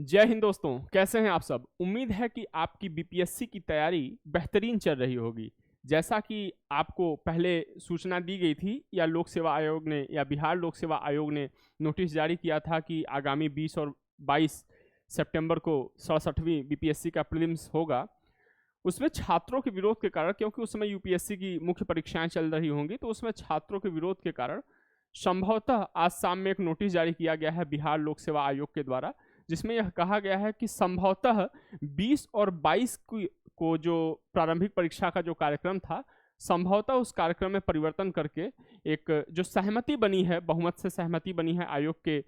जय हिंद दोस्तों, कैसे हैं आप सब। उम्मीद है कि आपकी बीपीएससी की तैयारी बेहतरीन चल रही होगी। जैसा कि आपको पहले सूचना दी गई थी या लोक सेवा आयोग ने या बिहार लोक सेवा आयोग ने नोटिस जारी किया था कि आगामी 20 और 22 सितंबर को 67वीं बीपीएससी का प्रीलिम्स होगा। उसमें छात्रों के विरोध के कारण, क्योंकि उस समय यूपीएससी की मुख्य परीक्षाएं चल रही होंगी, तो उसमें छात्रों के विरोध के कारण संभवतः आज शाम में एक नोटिस जारी किया गया है बिहार लोक सेवा आयोग के द्वारा, जिसमें यह कहा गया है कि संभवतः 20 और 22 को जो प्रारंभिक परीक्षा का जो कार्यक्रम था, संभवतः उस कार्यक्रम में परिवर्तन करके एक जो सहमति बनी है, बहुमत से सहमति बनी है आयोग के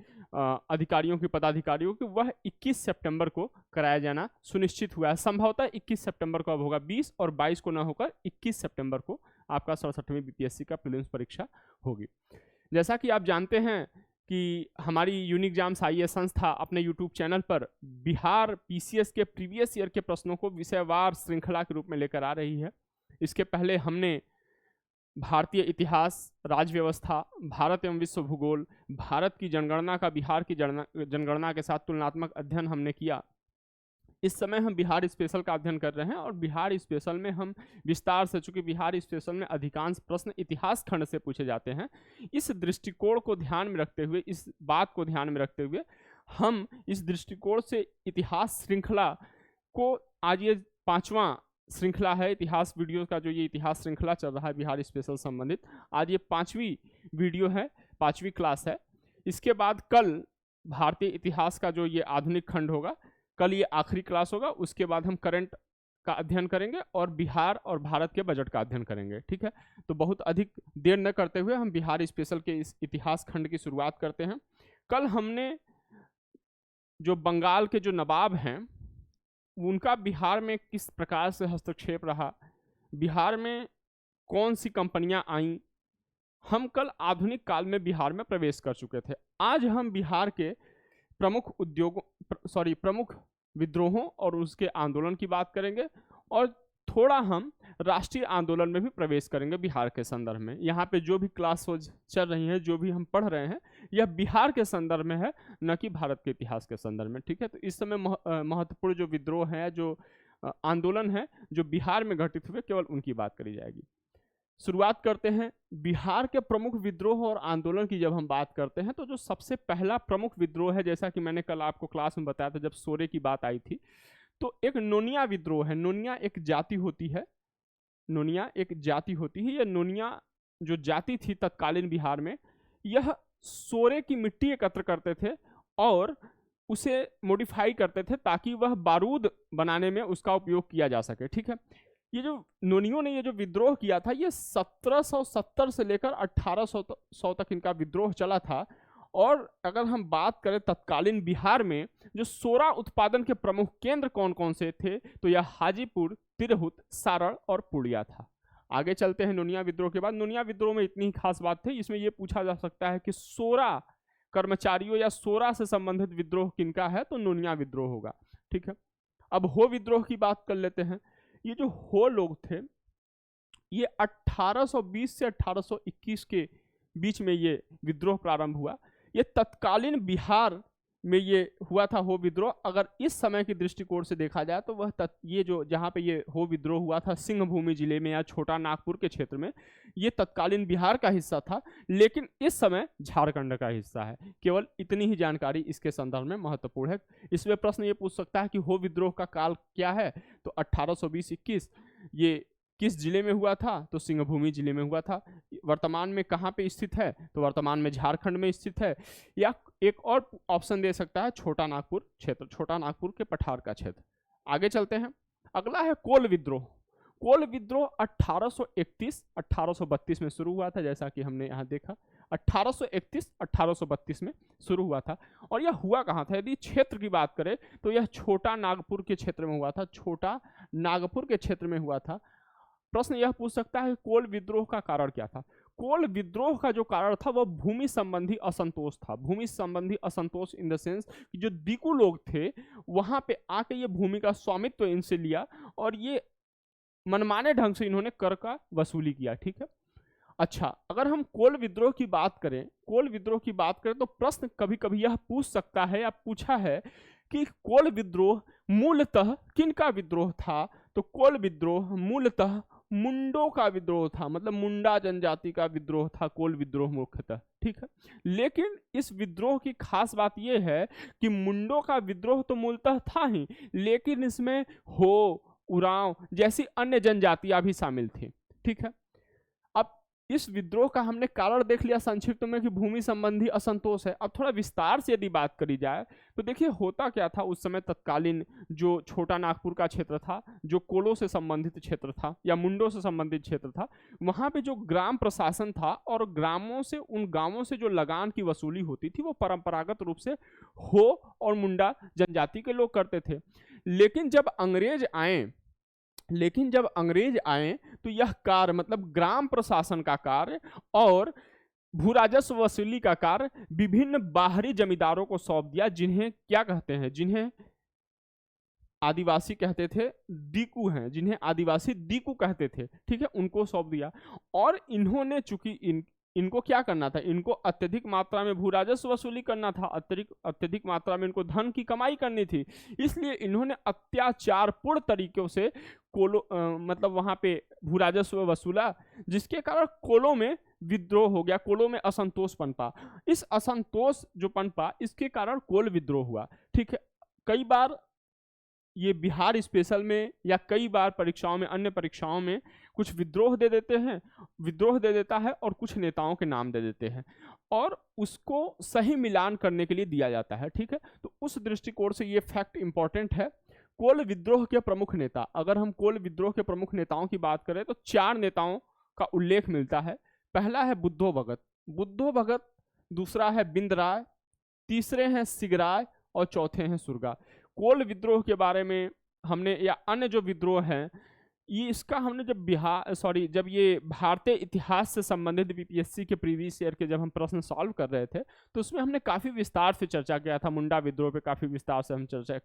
अधिकारियों की, पदाधिकारियों की, वह 21 सितंबर को कराया जाना सुनिश्चित हुआ है। संभवतः 21 सितंबर को अब होगा, 20 और 22 को न होकर 21 सितंबर को आपका 67वीं बीपीएससी का प्रीलिम्स परीक्षा होगी। जैसा कि आप जानते हैं कि हमारी यूनिएग्जाम्स आईएएस संस्था अपने यूट्यूब चैनल पर बिहार पीसीएस के प्रीवियस ईयर के प्रश्नों को विषयवार श्रृंखला के रूप में लेकर आ रही है। इसके पहले हमने भारतीय इतिहास, राज्य व्यवस्था, भारत एवं विश्व भूगोल, भारत की जनगणना का बिहार की जनगणना के साथ तुलनात्मक अध्ययन हमने किया। इस समय हम बिहार स्पेशल का अध्ययन कर रहे हैं और बिहार स्पेशल में हम विस्तार से, चूंकि बिहार स्पेशल में अधिकांश प्रश्न इतिहास खंड से पूछे जाते हैं, इस दृष्टिकोण को ध्यान में रखते हुए, इस बात को ध्यान में रखते हुए हम इस दृष्टिकोण से इतिहास श्रृंखला को, आज ये 5वां श्रृंखला है इतिहास वीडियो का, जो ये इतिहास श्रृंखला चल रहा है बिहार स्पेशल संबंधित, आज ये 5वीं वीडियो है, 5वीं क्लास है। इसके बाद कल भारतीय इतिहास का जो ये आधुनिक खंड होगा, कल ये आखिरी क्लास होगा। उसके बाद हम करंट का अध्ययन करेंगे और बिहार और भारत के बजट का अध्ययन करेंगे। ठीक है, तो बहुत अधिक देर न करते हुए हम बिहार स्पेशल के इस इतिहास खंड की शुरुआत करते हैं। कल हमने जो बंगाल के जो नवाब हैं, उनका बिहार में किस प्रकार से हस्तक्षेप रहा, बिहार में कौन सी कंपनियां आईं, हम कल आधुनिक काल में बिहार में प्रवेश कर चुके थे। आज हम बिहार के प्रमुख विद्रोहों और उसके आंदोलन की बात करेंगे और थोड़ा हम राष्ट्रीय आंदोलन में भी प्रवेश करेंगे बिहार के संदर्भ में। यहाँ पे जो भी क्लास चल रही है, जो भी हम पढ़ रहे हैं, यह बिहार के संदर्भ में है, न कि भारत के इतिहास के संदर्भ में। ठीक है, तो इस समय महत्वपूर्ण जो विद्रोह है, जो आंदोलन है, जो बिहार में घटित हुए, केवल उनकी बात करी जाएगी। शुरुआत करते हैं बिहार के प्रमुख विद्रोह और आंदोलन की। जब हम बात करते हैं तो जो सबसे पहला प्रमुख विद्रोह है, जैसा कि मैंने कल आपको क्लास में बताया था जब सोरे की बात आई थी, तो एक नोनिया विद्रोह है। नोनिया एक जाति होती है, नोनिया एक जाति होती है। यह नोनिया जो जाति थी तत्कालीन बिहार में, यह सोरे की मिट्टी एकत्र करते थे और उसे मॉडिफाई करते थे ताकि वह बारूद बनाने में उसका उपयोग किया जा सके। ठीक है, ये जो नोनियों ने ये जो विद्रोह किया था, ये 1770 से लेकर 1800 तक इनका विद्रोह चला था। और अगर हम बात करें तत्कालीन बिहार में जो सोरा उत्पादन के प्रमुख केंद्र कौन कौन से थे, तो यह हाजीपुर, तिरहुत, सारण और पूर्णिया था। आगे चलते हैं नोनिया विद्रोह के बाद। नोनिया विद्रोह में इतनी ही खास बात थी, इसमें यह पूछा जा सकता है कि सोरा कर्मचारियों या सोरा से संबंधित विद्रोह किनका है, तो नोनिया विद्रोह होगा। ठीक है, अब हो विद्रोह की बात कर लेते हैं। ये जो हो लोग थे, ये 1820 से 1821 के बीच में ये विद्रोह प्रारंभ हुआ। ये तत्कालीन बिहार में ये हुआ था हो विद्रोह। अगर इस समय की दृष्टिकोण से देखा जाए तो वह ये जो जहाँ पे ये हो विद्रोह हुआ था, सिंहभूमि जिले में या छोटा नागपुर के क्षेत्र में, ये तत्कालीन बिहार का हिस्सा था, लेकिन इस समय झारखंड का हिस्सा है। केवल इतनी ही जानकारी इसके संदर्भ में महत्वपूर्ण है। इसमें प्रश्न ये पूछ सकता है कि हो विद्रोह का काल क्या है, तो 1820-21 ये किस जिले में हुआ था, तो सिंहभूमि जिले में हुआ था। वर्तमान में कहाँ पे स्थित है, तो वर्तमान में झारखंड में स्थित है। या एक और ऑप्शन दे सकता है छोटा नागपुर क्षेत्र, छोटा नागपुर के पठार का क्षेत्र। आगे चलते हैं, अगला है कोल विद्रोह। कोल विद्रोह 1831-1832 में शुरू हुआ था, जैसा कि हमने यहाँ देखा। 1831-1832 में शुरू हुआ था। और यह हुआ कहाँ था, यदि क्षेत्र की बात करें तो यह छोटा नागपुर के क्षेत्र में हुआ था, छोटा नागपुर के क्षेत्र में हुआ था। प्रश्न यह पूछ सकता है कोल विद्रोह का कारण क्या था। कोल विद्रोह का जो कारण था वह भूमि संबंधी असंतोष था। भूमि संबंधी असंतोष इन द सेंस कि जो दीकू लोग थे वहां पे आके ये भूमि का स्वामित्व इनसे लिया और ये मनमाने ढंग से इन्होंने कर का वसूली किया। ठीक है, अच्छा, अगर हम कोल विद्रोह की बात करें, कोल विद्रोह की बात करें तो प्रश्न कभी कभी यह पूछ सकता है या पूछा है कि कोल विद्रोह मूलतः किनका विद्रोह था, तो कोल विद्रोह मूलतः मुंडों का विद्रोह था, मतलब मुंडा जनजाति का विद्रोह था कोल विद्रोह मुख्यतः, ठीक है। लेकिन इस विद्रोह की खास बात यह है कि मुंडों का विद्रोह तो मूलतः था ही, लेकिन इसमें हो, उरांव जैसी अन्य जनजातियां भी शामिल थी, ठीक है। अब इस विद्रोह का हमने कारण देख लिया संक्षिप्त में कि भूमि संबंधी असंतोष है। अब थोड़ा विस्तार से यदि बात करी जाए तो देखिए होता क्या था उस समय तत्कालीन जो छोटा नागपुर का क्षेत्र था, जो कोलों से संबंधित क्षेत्र था या मुंडों से संबंधित क्षेत्र था, वहाँ पे जो ग्राम प्रशासन था और ग्रामों से, उन गांवों से जो लगान की वसूली होती थी वो परंपरागत रूप से हो और मुंडा जनजाति के लोग करते थे। लेकिन जब अंग्रेज आए तो यह कार्य, मतलब ग्राम प्रशासन का कार्य और भू राजस्व वसूली का कार्य विभिन्न बाहरी जमींदारों को सौंप दिया, जिन्हें क्या कहते हैं, जिन्हें आदिवासी कहते थे, दीकू हैं, जिन्हें आदिवासी दीकू कहते थे, ठीक है, उनको सौंप दिया। और इन्होंने चूंकि इनको क्या करना था, इनको अत्यधिक मात्रा में भू राजस्व वसूली करना था, अत्यधिक मात्रा में इनको धन की कमाई करनी थी, इसलिए इन्होंने अत्याचारपूर्ण तरीकों से मतलब वहां पे भू राजस्व वसूला, जिसके कारण कोलों में विद्रोह हो गया, कोलों में असंतोष पनपा। इस असंतोष जो पनपा, इसके कारण कोल विद्रोह हुआ, ठीक है। कई बार ये बिहार स्पेशल में या कई बार परीक्षाओं में, अन्य परीक्षाओं में कुछ विद्रोह दे देता है और कुछ नेताओं के नाम दे देते हैं और उसको सही मिलान करने के लिए दिया जाता है, ठीक है। तो उस दृष्टिकोण से ये फैक्ट इंपॉर्टेंट है। कोल विद्रोह के प्रमुख नेता, अगर हम कोल विद्रोह के प्रमुख नेताओं की बात करें तो 4 नेताओं का उल्लेख मिलता है। पहला है बुद्धो भगत, दूसरा है बिंदराय, तीसरे हैं सिगराय और चौथे हैं सुरगा। कोल विद्रोह के बारे में हमने, या अन्य जो विद्रोह हैं, ये इसका हमने जब ये भारतीय इतिहास से संबंधित बीपीएससी के प्रीवियस ईयर के जब हम प्रश्न सॉल्व कर रहे थे तो उसमें हमने काफ़ी विस्तार से चर्चा किया था, मुंडा विद्रोह पे काफ़ी विस्तार से हम चर्चा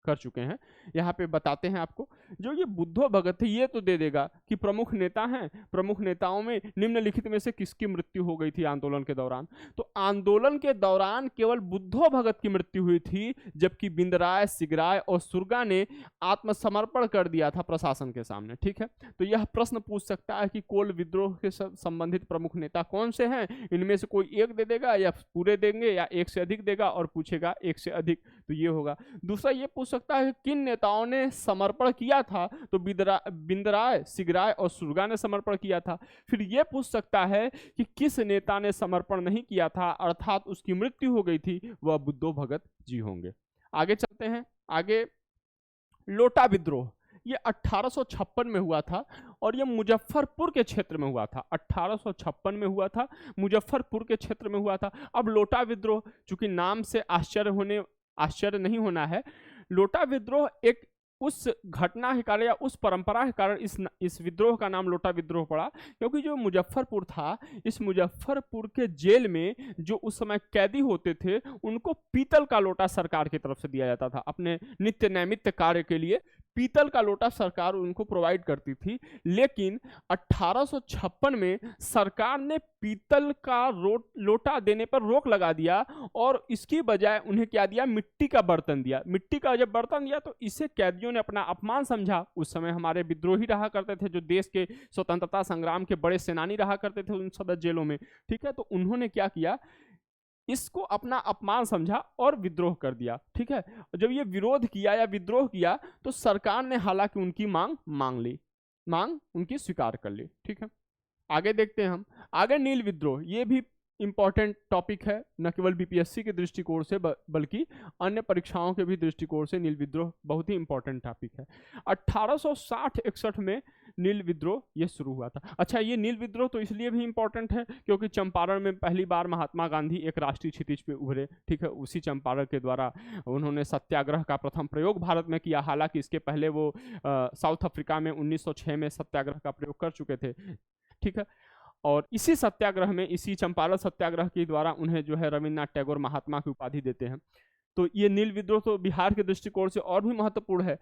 कर चुके हैं। यहाँ पे बताते हैं आपको, जो ये बुद्धो भगत है ये तो दे देगा कि प्रमुख नेता हैं, प्रमुख नेताओं में निम्नलिखित में से किसकी मृत्यु हो गई थी आंदोलन के दौरान, तो आंदोलन के दौरान केवल बुद्धो भगत की मृत्यु हुई थी, जबकि बिंदराय, सिगराय और सुरगा ने आत्मसमर्पण कर दिया था प्रशासन के सामने, ठीक है। तो यह प्रश्न पूछ सकता है कि कोल विद्रोह के संबंधित प्रमुख नेता कौन से हैं, इनमें से कोई एक दे देगा या पूरे देंगे या एक से अधिक देगा और पूछेगा एक से अधिक, तो ये होगा। दूसरा ये पूछ सकता है किन नेताओं ने समर्पण किया था, तो बिंदराय, सिगराय और सुरगा ने समर्पण किया था। फिर ये पूछ सकता है कि किस नेता ने समर्पण नहीं किया था अर्थात उसकी मृत्यु हो गई थी, वह बुद्धो भगत जी होंगे। आगे चलते हैं। आगे लोटा विद्रोह, ये 1856 में हुआ था और ये मुजफ्फरपुर के क्षेत्र में हुआ था। 1856 में हुआ था, मुजफ्फरपुर के क्षेत्र में हुआ था। अब लोटा विद्रोह, चूंकि नाम से आश्चर्य नहीं होना है, लोटा विद्रोह एक उस घटना के कारण या उस परंपरा के कारण इस विद्रोह का नाम लोटा विद्रोह पड़ा, क्योंकि जो मुजफ्फरपुर था, इस मुजफ्फरपुर के जेल में जो उस समय कैदी होते थे उनको पीतल का लोटा सरकार की तरफ से दिया जाता था। अपने नित्य नैमित्य कार्य के लिए पीतल का लोटा सरकार उनको प्रोवाइड करती थी। लेकिन 1856 में सरकार ने पीतल का लोटा देने पर रोक लगा दिया और इसकी बजाय उन्हें क्या दिया, मिट्टी का बर्तन दिया। मिट्टी का जब बर्तन दिया तो इसे कैदियों ने अपना अपमान समझा। उस समय हमारे विद्रोही रहा करते थे, जो देश के स्वतंत्रता संग्राम के बड़े सेनानी रहा करते थे उन सदर जेलों में, ठीक है। तो उन्होंने क्या किया, इसको अपना अपमान समझा और विद्रोह कर दिया, ठीक है। जब ये विरोध किया या विद्रोह किया तो सरकार ने हालांकि उनकी मांग उनकी स्वीकार कर ली, ठीक है। आगे देखते हैं हम। आगे नील विद्रोह, ये भी इंपॉर्टेंट टॉपिक है, न केवल बीपीएससी के दृष्टिकोण से बल्कि अन्य परीक्षाओं के भी दृष्टिकोण से नील विद्रोह बहुत ही इंपॉर्टेंट टॉपिक है। 1860-61 में नील विद्रोह ये शुरू हुआ था। अच्छा, ये नील विद्रोह तो इसलिए भी इंपॉर्टेंट है क्योंकि चंपारण में पहली बार महात्मा गांधी एक राष्ट्रीय क्षितिज पे उभरे, ठीक है। उसी चंपारण के द्वारा उन्होंने सत्याग्रह का प्रथम प्रयोग भारत में किया। हालांकि इसके पहले वो साउथ अफ्रीका में 1906 में सत्याग्रह का प्रयोग कर चुके थे, ठीक है। और इसी सत्याग्रह में, इसी चंपारण सत्याग्रह के द्वारा उन्हें जो है रविन्द्रनाथ टैगोर महात्मा की उपाधि देते हैं। तो ये नील विद्रोह तो बिहार के दृष्टिकोण से और भी महत्वपूर्ण है।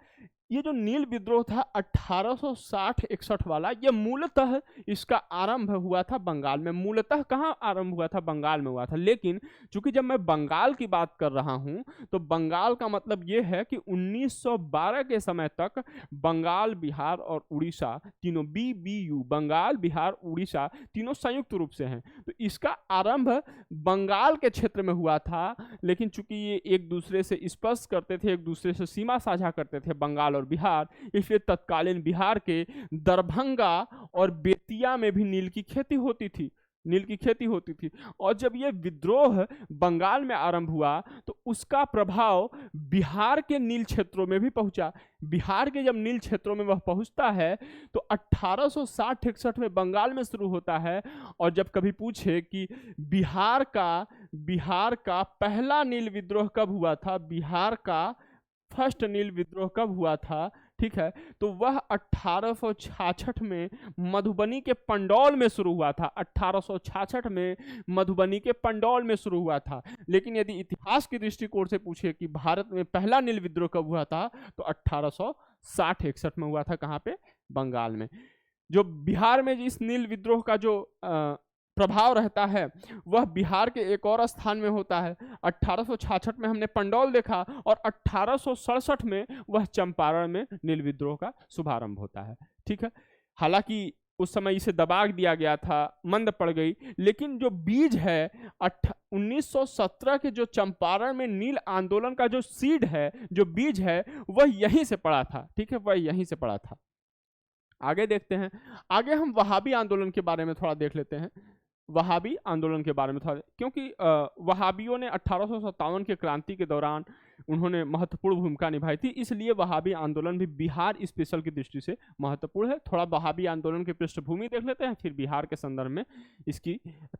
ये जो नील विद्रोह था 1860-61 वाला, ये मूलतः इसका आरंभ हुआ था बंगाल में। मूलतः कहाँ आरंभ हुआ था? बंगाल में हुआ था। लेकिन चूंकि जब मैं बंगाल की बात कर रहा हूं तो बंगाल का मतलब ये है कि 1912 के समय तक बंगाल, बिहार और उड़ीसा तीनों, BBU, बंगाल, बिहार, उड़ीसा तीनों संयुक्त रूप से हैं। तो इसका आरंभ बंगाल के क्षेत्र में हुआ था। लेकिन चूंकि ये एक दूसरे से स्पर्श करते थे, एक दूसरे से सीमा साझा करते थे, बंगाल और बिहार, इसलिए तत्कालीन बिहार के दरभंगा और बेतिया में भी नील की खेती होती थी, नील की खेती होती थी। और जब ये विद्रोह बंगाल में आरंभ हुआ तो उसका प्रभाव बिहार के नील क्षेत्रों में भी पहुंचा। बिहार के जब नील क्षेत्रों में वह पहुंचता है तो 1860-61 में बंगाल में शुरू होता है। और जब कभी पूछे कि बिहार का पहला नील विद्रोह कब हुआ था, बिहार का फर्स्ट नील विद्रोह कब हुआ था, ठीक है, तो वह 1866 में मधुबनी के पंडौल में शुरू हुआ था। 1866 में मधुबनी के पंडौल में शुरू हुआ था। लेकिन यदि इतिहास के दृष्टिकोण से पूछे कि भारत में पहला नील विद्रोह कब हुआ था, तो 1860-61 में हुआ था। कहाँ पे? बंगाल में। जो बिहार में इस नील विद्रोह का जो प्रभाव रहता है वह बिहार के एक और स्थान में होता है। 1866 में हमने पंडौल देखा और 1867 में वह चंपारण में नील विद्रोह का शुभारंभ होता है, ठीक है। हालांकि उस समय इसे दबा दिया गया था, मंद पड़ गई, लेकिन जो बीज है 1917 के जो चंपारण में नील आंदोलन का जो सीड है, जो बीज है, वह यहीं से पड़ा था, ठीक है, वह यहीं से पड़ा था। आगे देखते हैं। आगे हम वहाबी आंदोलन के बारे में थोड़ा देख लेते हैं। वहाबी आंदोलन के बारे में थोड़ा, क्योंकि वहाबियों ने 1857 के क्रांति के दौरान उन्होंने महत्वपूर्ण भूमिका निभाई थी, इसलिए वहाबी आंदोलन भी बिहार स्पेशल की दृष्टि से महत्वपूर्ण है। थोड़ा वहाबी आंदोलन की पृष्ठभूमि देख लेते हैं, फिर बिहार के संदर्भ में इसकी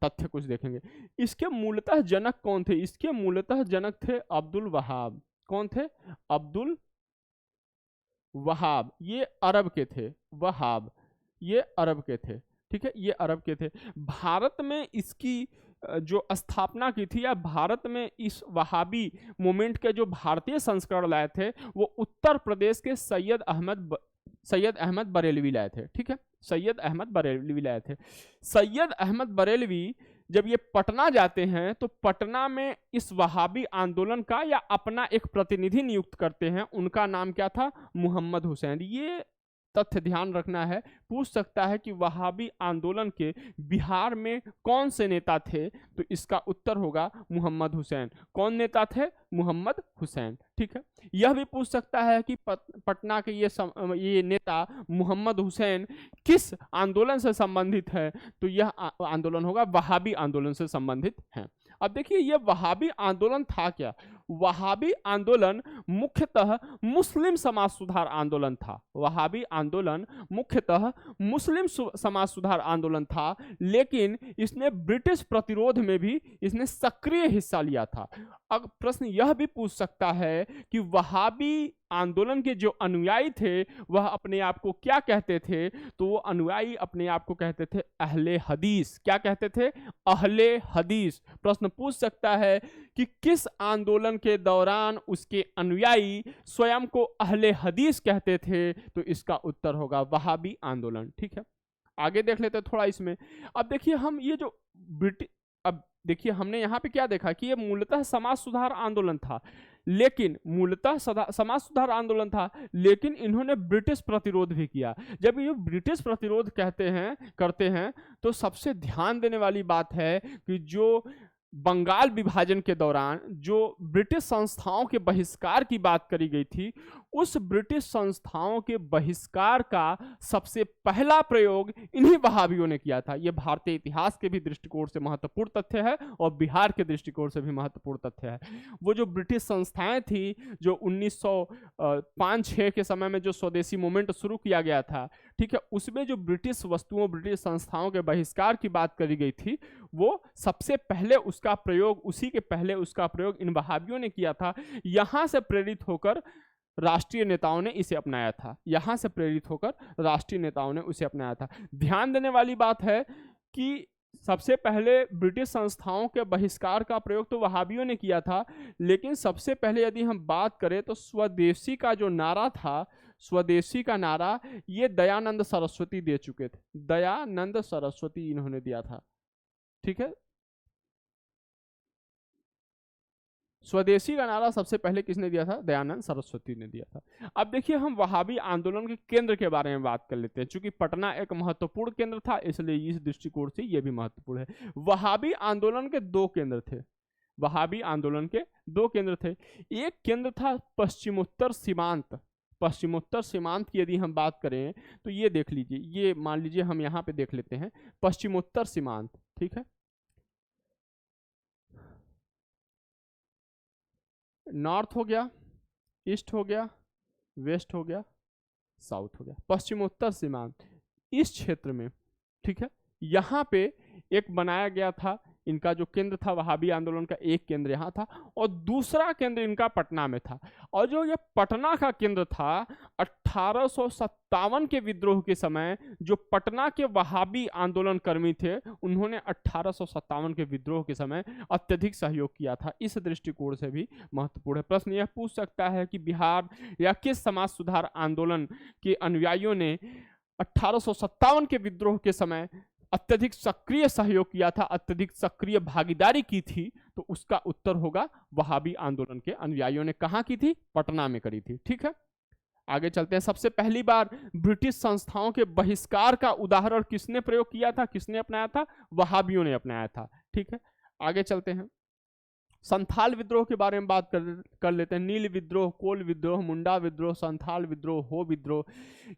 तथ्य कुछ देखेंगे। इसके मूलतः जनक कौन थे? इसके मूलतः जनक थे अब्दुल वहाब। कौन थे? अब्दुल वहाब। ये अरब के थे। वहाब ये अरब के थे, ठीक है, ये अरब के थे। भारत में इसकी जो स्थापना की थी, या भारत में इस वहाबी मूवमेंट के जो भारतीय संस्करण लाए थे वो उत्तर प्रदेश के सैयद अहमद बरेलवी लाए थे, ठीक है, सैयद अहमद बरेलवी लाए थे। सैयद अहमद बरेलवी जब ये पटना जाते हैं तो पटना में इस वहाबी आंदोलन का या अपना एक प्रतिनिधि नियुक्त करते हैं। उनका नाम क्या था? मोहम्मद हुसैन। ये तथ्य ध्यान रखना है, पूछ सकता है कि वहाबी आंदोलन के बिहार में कौन से नेता थे, तो इसका उत्तर होगा मोहम्मद हुसैन। कौन नेता थे? मोहम्मद हुसैन, ठीक है। यह भी पूछ सकता है कि पटना के ये नेता मोहम्मद हुसैन किस आंदोलन से संबंधित है, तो यह आंदोलन होगा वहाबी आंदोलन से संबंधित है। अब देखिए यह वहाबी आंदोलन था क्या? वहाबी आंदोलन मुख्यतः मुस्लिम समाज सुधार आंदोलन था। वहाबी आंदोलन मुख्यतः मुस्लिम समाज सुधार आंदोलन था, लेकिन इसने ब्रिटिश प्रतिरोध में भी इसने सक्रिय हिस्सा लिया था। अब प्रश्न यह भी पूछ सकता है कि वहाबी आंदोलन के जो अनुयायी थे वह अपने आप को क्या कहते थे, तो वो अनुयायी अपने आप को कहते थे अहले हदीस। क्या कहते थे? अहले हदीस। प्रश्न पूछ सकता है कि किस आंदोलन के दौरान उसके अनुयायी स्वयं को अहले हदीस कहते थे, तो इसका उत्तर होगा वहाबी आंदोलन, ठीक है। आगे देख लेते थोड़ा इसमें। अब देखिए हम ये जो अब देखिए हमने यहाँ पे क्या देखा कि ये मूलतः समाज सुधार आंदोलन था, लेकिन मूलतः समाज सुधार आंदोलन था, लेकिन इन्होंने ब्रिटिश प्रतिरोध भी किया। जब ये ब्रिटिश प्रतिरोध करते हैं तो सबसे ध्यान देने वाली बात है कि जो बंगाल विभाजन के दौरान जो ब्रिटिश संस्थाओं के बहिष्कार की बात करी गई थी, उस ब्रिटिश संस्थाओं के बहिष्कार का सबसे पहला प्रयोग इन्हीं वहाबियों ने किया था। यह भारतीय इतिहास के भी दृष्टिकोण से महत्वपूर्ण तथ्य है और बिहार के दृष्टिकोण से भी महत्वपूर्ण तथ्य है। वो जो ब्रिटिश संस्थाएं थी, जो 1905-6 के समय में जो स्वदेशी मूवमेंट शुरू किया गया था, ठीक है, उसमें जो ब्रिटिश वस्तुओं, ब्रिटिश संस्थाओं के बहिष्कार की बात करी गई थी, वो सबसे पहले उसका प्रयोग इन वहाबियों ने किया था। यहां से प्रेरित होकर राष्ट्रीय नेताओं ने इसे अपनाया था। यहां से प्रेरित होकर राष्ट्रीय नेताओं ने उसे अपनाया था। ध्यान देने वाली बात है कि सबसे पहले ब्रिटिश संस्थाओं के बहिष्कार का प्रयोग तो वहाबियों ने किया था, लेकिन सबसे पहले यदि हम बात करें तो स्वदेशी का जो नारा था, स्वदेशी का नारा ये दयानंद सरस्वती दे चुके थे। दयानंद सरस्वती इन्होंने दिया था, ठीक है। स्वदेशी का नारा सबसे पहले किसने दिया था? दयानंद सरस्वती ने दिया था। अब देखिए हम वहाबी आंदोलन के केंद्र के बारे में बात कर लेते हैं। चूंकि पटना एक महत्वपूर्ण केंद्र था, इसलिए इस दृष्टिकोण से यह भी महत्वपूर्ण है। वहाबी आंदोलन के दो केंद्र थे। वहाबी आंदोलन के दो केंद्र थे। एक केंद्र था पश्चिमोत्तर सीमांत। पश्चिमोत्तर सीमांत की यदि हम बात करें तो ये देख लीजिए, ये मान लीजिए हम यहाँ पे देख लेते हैं पश्चिमोत्तर सीमांत, ठीक है। नॉर्थ हो गया, ईस्ट हो गया, वेस्ट हो गया, साउथ हो गया, पश्चिमोत्तर सीमांत इस क्षेत्र में, ठीक है। यहाँ पे एक बनाया गया था, इनका जो केंद्र था वहाबी आंदोलन का, एक केंद्र यहाँ था और दूसरा केंद्र इनका पटना में था। और जो ये पटना का केंद्र था, 1857 के विद्रोह के समय जो पटना के वहाबी आंदोलन कर्मी थे, उन्होंने 1857 के विद्रोह के समय अत्यधिक सहयोग किया था। इस दृष्टिकोण से भी महत्वपूर्ण है। प्रश्न यह पूछ सकता है कि बिहार या किस समाज सुधार आंदोलन के अनुयायियों ने 1857 के विद्रोह के समय अत्यधिक सक्रिय सहयोग किया था, अत्यधिक सक्रिय भागीदारी की थी? तो उसका उत्तर होगा वहाबी आंदोलन के अनुयायियों ने। कहां की थी? पटना में करी थी, ठीक है। आगे चलते हैं। सबसे पहली बार ब्रिटिश संस्थाओं के बहिष्कार का उदाहरण किसने प्रयोग किया था, किसने अपनाया था? वहाबियों ने अपनाया था, ठीक है। आगे चलते हैं। संथाल विद्रोह के बारे में बात कर लेते हैं। नील विद्रोह, कोल विद्रोह, मुंडा विद्रोह, संथाल विद्रोह, हो विद्रोह,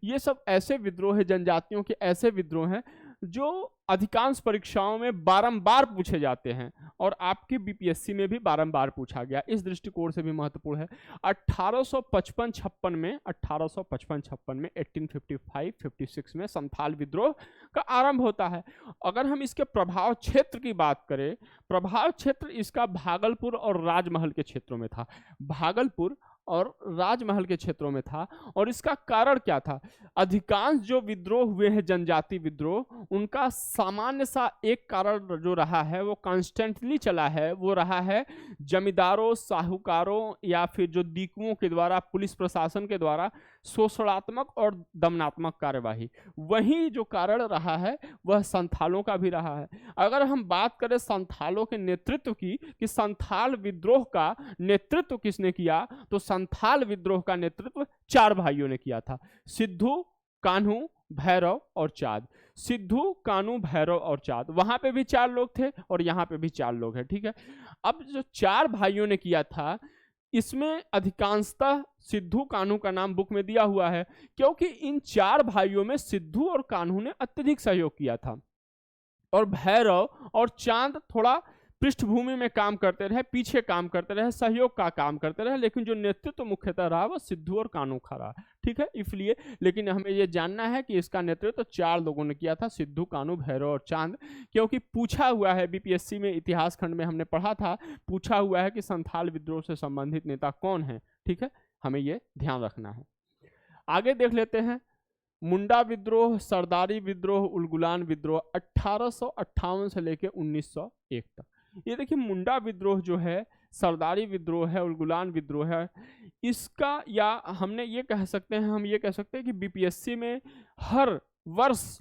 ये सब ऐसे विद्रोह है, जनजातियों के ऐसे विद्रोह हैं जो अधिकांश परीक्षाओं में बारंबार पूछे जाते हैं और आपकी बीपीएससी में भी बारंबार पूछा गया। इस दृष्टिकोण से भी महत्वपूर्ण है। 1855-56 में 1855 में संथाल विद्रोह का आरंभ होता है। अगर हम इसके प्रभाव क्षेत्र की बात करें, प्रभाव क्षेत्र इसका भागलपुर और राजमहल के क्षेत्रों में था। भागलपुर और राजमहल के क्षेत्रों में था। और इसका कारण क्या था? अधिकांश जो विद्रोह हुए हैं, जनजाति विद्रोह, उनका सामान्य सा एक कारण जो रहा है, वो कॉन्स्टेंटली चला है, वो रहा है जमींदारों, साहूकारों या फिर जो दीकुओं के द्वारा, पुलिस प्रशासन के द्वारा शोषणात्मक और दमनात्मक कार्यवाही। वही जो कारण रहा है वह संथालों का भी रहा है। अगर हम बात करें संथालों के नेतृत्व की, कि संथाल विद्रोह का नेतृत्व किसने किया, तो संथाल विद्रोह का नेतृत्व 4 भाइयों ने किया था। सिद्धू, कान्हू, भैरव और चाँद। सिद्धू, कान्हू, भैरव और चाँद, वहां पे भी 4 लोग थे और यहाँ पे भी 4 लोग हैं, ठीक है। अब जो 4 भाइयों ने किया था, इसमें अधिकांशतः सिद्धू, कान्हू का नाम बुक में दिया हुआ है, क्योंकि इन 4 भाइयों में सिद्धू और कान्हू ने अत्यधिक सहयोग किया था और भैरव और चांद थोड़ा पृष्ठभूमि में काम करते रहे, पीछे काम करते रहे, सहयोग का काम करते रहे, लेकिन जो नेतृत्व मुख्यतः रहा वह सिद्धू और कान्हू का रहा, ठीक है। इसलिए लेकिन हमें यह जानना है कि इसका नेतृत्व 4 लोगों ने किया था, सिद्धू, कान्हू, भैरव और चांद। क्योंकि पूछा हुआ है बीपीएससी में, इतिहास खंड में हमने पढ़ा था, पूछा हुआ है कि संथाल विद्रोह से संबंधित नेता कौन है, ठीक है। हमें यह ध्यान रखना है। आगे देख लेते हैं। मुंडा विद्रोह, सरदारी विद्रोह, उलगुलान विद्रोह, 1858 से लेकर 1901 तक। ये देखिए, मुंडा विद्रोह जो है, सरदारी विद्रोह है, उलगुलान विद्रोह है, इसका या हमने ये कह सकते हैं, हम ये कह सकते हैं कि बीपीएससी में हर वर्ष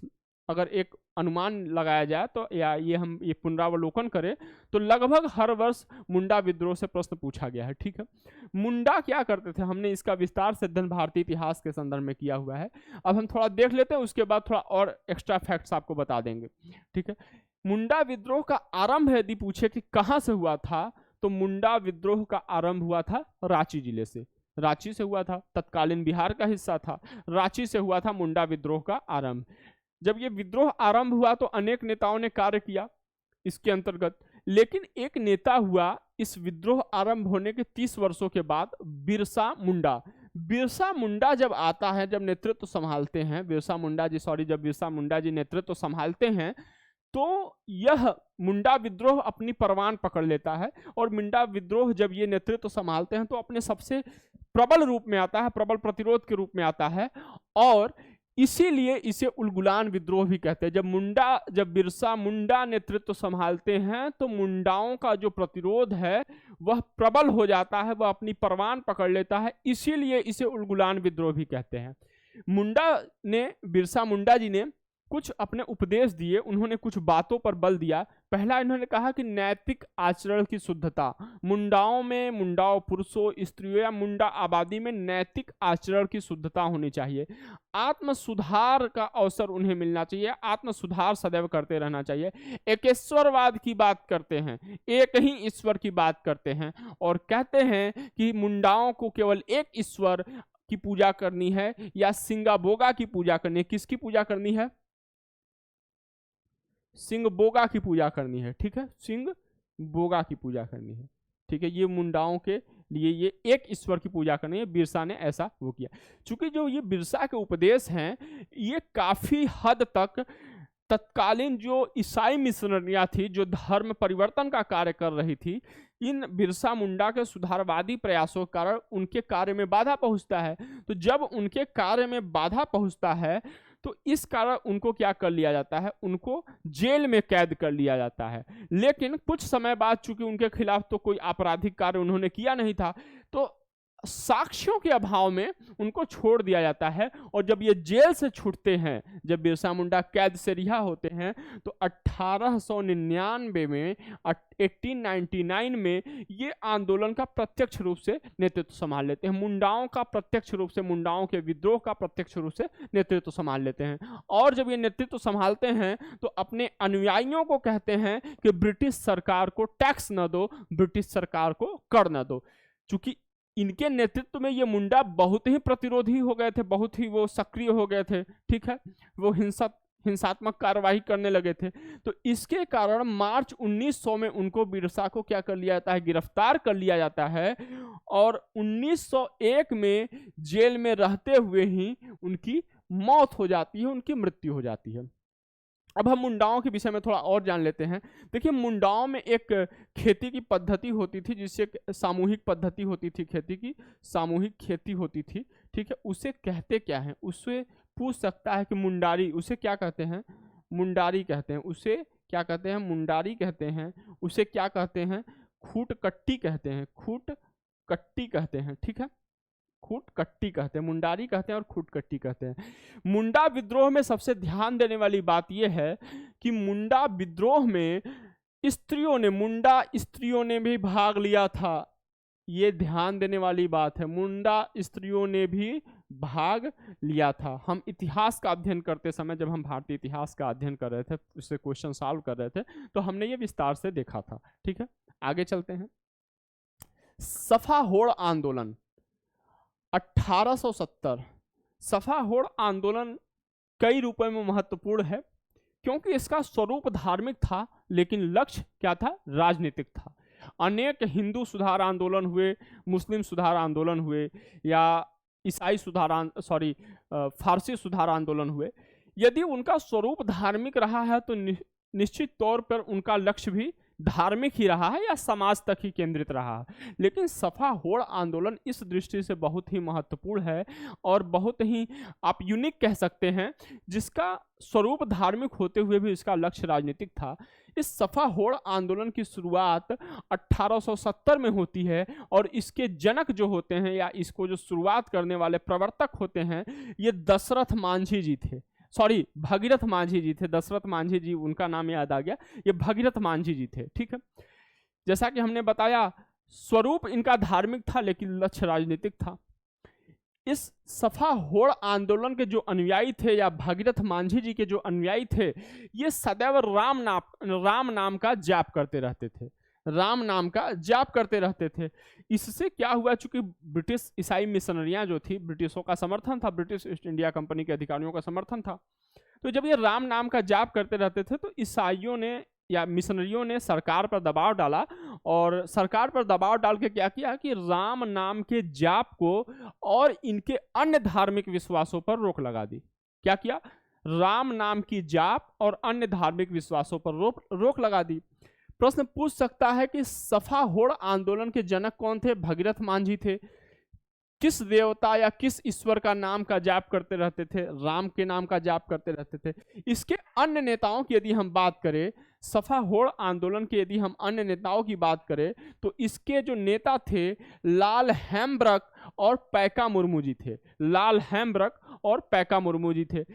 अगर एक अनुमान लगाया जाए तो, या ये पुनरावलोकन करें तो लगभग हर वर्ष मुंडा विद्रोह से प्रश्न पूछा गया है, ठीक है। मुंडा क्या करते थे, हमने इसका विस्तार से धन भारतीय इतिहास के संदर्भ में किया हुआ है। अब हम थोड़ा देख लेते हैं, उसके बाद थोड़ा और एक्स्ट्रा फैक्ट्स आपको बता देंगे, ठीक है। मुंडा विद्रोह का आरंभ यदि पूछे कि कहां से हुआ था, तो मुंडा विद्रोह का आरंभ हुआ था रांची जिले से। रांची से हुआ था, तत्कालीन बिहार का हिस्सा था। रांची से हुआ था मुंडा विद्रोह का आरंभ। जब ये विद्रोह आरंभ हुआ तो अनेक नेताओं ने कार्य किया इसके अंतर्गत, लेकिन एक नेता हुआ इस विद्रोह आरंभ होने के 30 वर्षों के बाद, बिरसा मुंडा। बिरसा मुंडा जब आता है, जब नेतृत्व संभालते हैं जब बिरसा मुंडा जी नेतृत्व संभालते हैं, तो यह मुंडा विद्रोह अपनी परवान पकड़ लेता है। और मुंडा विद्रोह जब ये नेतृत्व संभालते हैं तो अपने सबसे प्रबल रूप में आता है, प्रबल प्रतिरोध के रूप में आता है। और इसीलिए इसे उलगुलान विद्रोह भी कहते हैं। जब बिरसा मुंडा नेतृत्व संभालते हैं तो मुंडाओं का जो प्रतिरोध है वह प्रबल हो जाता है, वह अपनी परवान पकड़ लेता है, इसीलिए इसे उलगुलान विद्रोह भी कहते हैं। बिरसा मुंडा जी ने कुछ अपने उपदेश दिए, उन्होंने कुछ बातों पर बल दिया। पहला इन्होंने कहा कि नैतिक आचरण की शुद्धता, मुंडाओं पुरुषों, स्त्रियों या मुंडा आबादी में नैतिक आचरण की शुद्धता होनी चाहिए। आत्म सुधार का अवसर उन्हें मिलना चाहिए, आत्म सुधार सदैव करते रहना चाहिए। एकेश्वरवाद की बात करते हैं, एक ही ईश्वर की बात करते हैं और कहते हैं कि मुंडाओं को केवल एक ईश्वर की पूजा करनी है या सिंगाबोगा की पूजा करनी है। किसकी पूजा करनी है? सिंह बोगा की पूजा करनी है, ठीक है, सिंह बोगा की पूजा करनी है, ठीक है। ये मुंडाओं के लिए ये एक ईश्वर की पूजा करनी है, बिरसा ने ऐसा वो किया। चूंकि जो ये बिरसा के उपदेश हैं ये काफी हद तक तत्कालीन जो ईसाई मिशनरियां थी, जो धर्म परिवर्तन का कार्य कर रही थी, इन बिरसा मुंडा के सुधारवादी प्रयासों के कारण उनके कार्य में बाधा पहुंचता है। तो जब उनके कार्य में बाधा पहुंचता है तो इस कारण उनको क्या कर लिया जाता है? उनको जेल में कैद कर लिया जाता है। लेकिन कुछ समय बाद चूंकि उनके खिलाफ तो कोई आपराधिक कार्य उन्होंने किया नहीं था, तो साक्ष्यों के अभाव में उनको छोड़ दिया जाता है। और जब ये जेल से छूटते हैं, जब बिरसा मुंडा कैद से रिहा होते हैं, तो 1899 में 1899 में ये आंदोलन का प्रत्यक्ष रूप से नेतृत्व संभाल लेते हैं। मुंडाओं का प्रत्यक्ष रूप से, मुंडाओं के विद्रोह का प्रत्यक्ष रूप से नेतृत्व संभाल लेते हैं। और जब ये नेतृत्व संभालते हैं तो अपने अनुयायियों को कहते हैं कि ब्रिटिश सरकार को टैक्स न दो, ब्रिटिश सरकार को कर न दो। चूंकि इनके नेतृत्व में ये मुंडा बहुत ही प्रतिरोधी हो गए थे, बहुत ही वो सक्रिय हो गए थे, ठीक है, वो हिंसात्मक कार्यवाही करने लगे थे। तो इसके कारण मार्च 1900 में उनको बिरसा को क्या कर लिया जाता है? गिरफ्तार कर लिया जाता है और 1901 में जेल में रहते हुए ही उनकी मौत हो जाती है, उनकी मृत्यु हो जाती है। अब हम मुंडाओं के विषय में थोड़ा और जान लेते हैं। देखिए, मुंडाओं में एक खेती की पद्धति होती थी, जिससे सामूहिक पद्धति होती थी, खेती की सामूहिक खेती होती थी, ठीक है। उसे कहते क्या है? उससे पूछ सकता है कि मुंडारी, उसे क्या कहते हैं? मुंडारी कहते हैं। उसे क्या कहते हैं? मुंडारी कहते हैं। उसे क्या कहते हैं? खूट कट्टी कहते हैं, खूट कट्टी कहते हैं, ठीक है, खूट कट्टी कहते हैं, मुंडारी कहते हैं और खूट कट्टी कहते हैं। मुंडा विद्रोह में सबसे ध्यान देने वाली बात यह है कि मुंडा विद्रोह में मुंडा स्त्रियों ने भी भाग लिया था। ये ध्यान देने वाली बात है, मुंडा स्त्रियों ने भी भाग लिया था। हम इतिहास का अध्ययन करते समय, जब हम भारतीय इतिहास का अध्ययन कर रहे थे, उससे क्वेश्चन सॉल्व कर रहे थे, तो हमने ये विस्तार से देखा था, ठीक है। आगे चलते हैं। सफा होड़ आंदोलन 1870। सफा होड़ आंदोलन कई रूपों में महत्वपूर्ण है, क्योंकि इसका स्वरूप धार्मिक था लेकिन लक्ष्य क्या था? राजनीतिक था। अनेक हिंदू सुधार आंदोलन हुए, मुस्लिम सुधार आंदोलन हुए, या फारसी सुधार आंदोलन हुए। यदि उनका स्वरूप धार्मिक रहा है तो निश्चित तौर पर उनका लक्ष्य भी धार्मिक ही रहा है या समाज तक ही केंद्रित रहा है। लेकिन सफा होड़ आंदोलन इस दृष्टि से बहुत ही महत्वपूर्ण है और बहुत ही आप यूनिक कह सकते हैं, जिसका स्वरूप धार्मिक होते हुए भी इसका लक्ष्य राजनीतिक था। इस सफा होड़ आंदोलन की शुरुआत 1870 में होती है और इसके जनक जो होते हैं या इसको जो शुरुआत करने वाले प्रवर्तक होते हैं, ये दशरथ मांझी जी थे। भगीरथ मांझी जी थे। दशरथ मांझी जी, उनका नाम याद आ गया, ये भगीरथ मांझी जी थे, ठीक है। जैसा कि हमने बताया, स्वरूप इनका धार्मिक था लेकिन लक्ष्य राजनीतिक था। इस सफा होड़ आंदोलन के जो अनुयायी थे या भगीरथ मांझी जी के जो अनुयायी थे, ये सदैव राम नाम का जाप करते रहते थे, राम नाम का जाप करते रहते थे। इससे क्या हुआ? चूंकि ब्रिटिश ईसाई मिशनरियां जो थी, ब्रिटिशों का समर्थन था, ब्रिटिश ईस्ट इंडिया कंपनी के अधिकारियों का समर्थन था, तो जब ये राम नाम का जाप करते रहते थे तो ईसाइयों ने या मिशनरियों ने सरकार पर दबाव डाला और सरकार पर दबाव डाल के क्या किया कि राम नाम के जाप को और इनके अन्य धार्मिक विश्वासों पर रोक लगा दी। क्या किया? राम नाम की जाप और अन्य धार्मिक विश्वासों पर रोक लगा दी। प्रश्न पूछ सकता है कि सफा होड़ आंदोलन के जनक कौन थे? भगीरथ मांझी थे। किस देवता या किस ईश्वर का नाम का जाप करते रहते थे? राम के नाम का जाप करते रहते थे। इसके अन्य नेताओं की यदि हम बात करें, सफा होड़ आंदोलन के यदि हम अन्य नेताओं की बात करें, तो इसके जो नेता थे लाल हैम्ब्रक और पैका मुर्मू जी थे। लाल हैम्ब्रक और पैका मुर्मू जी थे।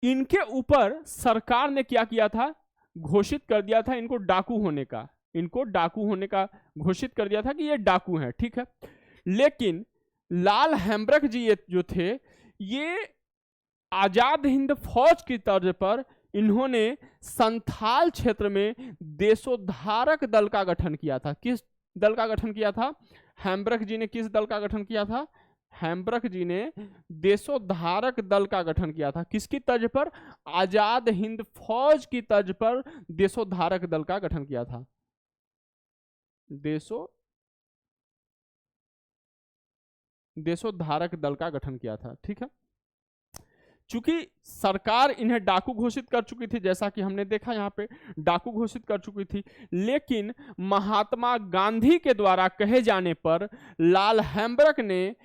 इनके ऊपर सरकार ने क्या किया था? घोषित कर दिया था इनको डाकू होने का। इनको डाकू होने का घोषित कर दिया था कि ये डाकू हैं, ठीक है। लेकिन लाल हैम्ब्रक जी ये जो थे, ये आजाद हिंद फौज की तर्ज पर इन्होंने संथाल क्षेत्र में देशोद्धारक दल का गठन किया था। किस दल का गठन किया था? हैम्ब्रक जी ने किस दल का गठन किया था? हैम्ब्रक जी ने देशोद्धारक दल का गठन किया था। किसकी तर्ज पर? आजाद हिंद फौज की तर्ज पर देशोद्धारक दल का गठन किया था। देशोद्धारक दल का गठन किया था, ठीक है। चूंकि सरकार इन्हें डाकू घोषित कर चुकी थी, जैसा कि हमने देखा यहाँ पे डाकू घोषित कर चुकी थी, लेकिन महात्मा गांधी के द्वारा कहे जाने पर लाल हैम्ब्रक ने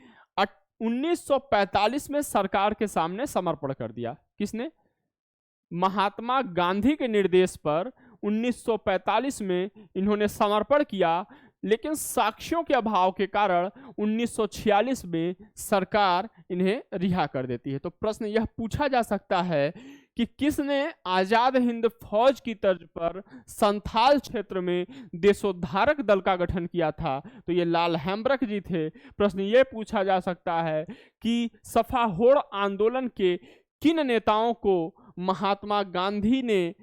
1945 में सरकार के सामने समर्पण कर दिया। किसने? महात्मा गांधी के निर्देश पर 1945 में इन्होंने समर्पण किया, लेकिन साक्ष्यों के अभाव के कारण 1946 में सरकार इन्हें रिहा कर देती है। तो प्रश्न यह पूछा जा सकता है कि किसने आजाद हिंद फौज की तर्ज पर संथाल क्षेत्र में देशोद्धारक दल का गठन किया था? तो ये लाल हैम्ब्रक जी थे। प्रश्न ये पूछा जा सकता है कि सफा होड़ आंदोलन के किन नेताओं को महात्मा गांधी ने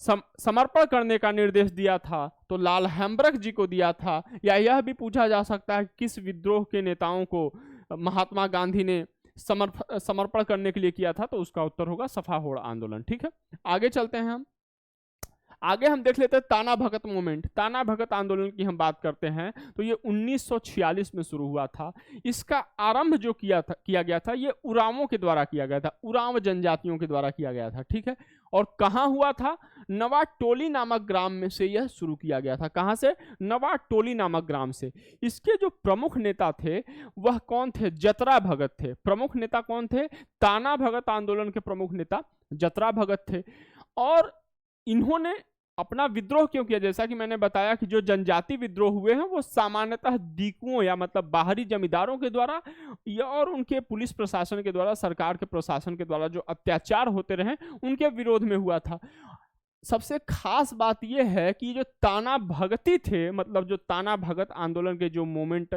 समर्पण करने का निर्देश दिया था? तो लाल हैम्ब्रक जी को दिया था। या यह भी पूछा जा सकता है किस विद्रोह के नेताओं को महात्मा गांधी ने समर्पण करने के लिए किया था? तो उसका उत्तर होगा सफा होड़ आंदोलन, ठीक है। आगे चलते हैं आगे हम देख लेते हैं ताना भगत मूवमेंट। ताना भगत आंदोलन की हम बात करते हैं तो ये 1946 में शुरू हुआ था। इसका आरंभ जो किया गया था ये उरांवों के द्वारा किया गया था, उरांव जनजातियों के द्वारा किया गया था, ठीक है। और कहाँ हुआ था? नवा टोली नामक ग्राम में से यह शुरू किया गया था। कहाँ से? नवा टोली नामक ग्राम से। इसके जो प्रमुख नेता थे वह कौन थे? जतरा भगत थे। प्रमुख नेता कौन थे? ताना भगत आंदोलन के प्रमुख नेता जतरा भगत थे। और इन्होंने अपना विद्रोह क्यों किया? जैसा कि मैंने बताया कि जो जनजाति विद्रोह हुए हैं वो सामान्यतः दीकुओं या मतलब बाहरी जमींदारों के द्वारा या और उनके पुलिस प्रशासन के द्वारा, सरकार के प्रशासन के द्वारा जो अत्याचार होते रहे उनके विरोध में हुआ था। सबसे खास बात यह है कि जो ताना भगती थे, मतलब जो ताना भगत आंदोलन के जो मूवमेंट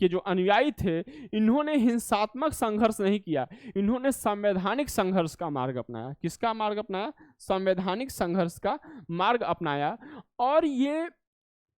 के जो अनुयायी थे, इन्होंने हिंसात्मक संघर्ष नहीं किया, इन्होंने संवैधानिक संघर्ष का मार्ग अपनाया। किसका मार्ग अपनाया? संवैधानिक संघर्ष का मार्ग अपनाया। और ये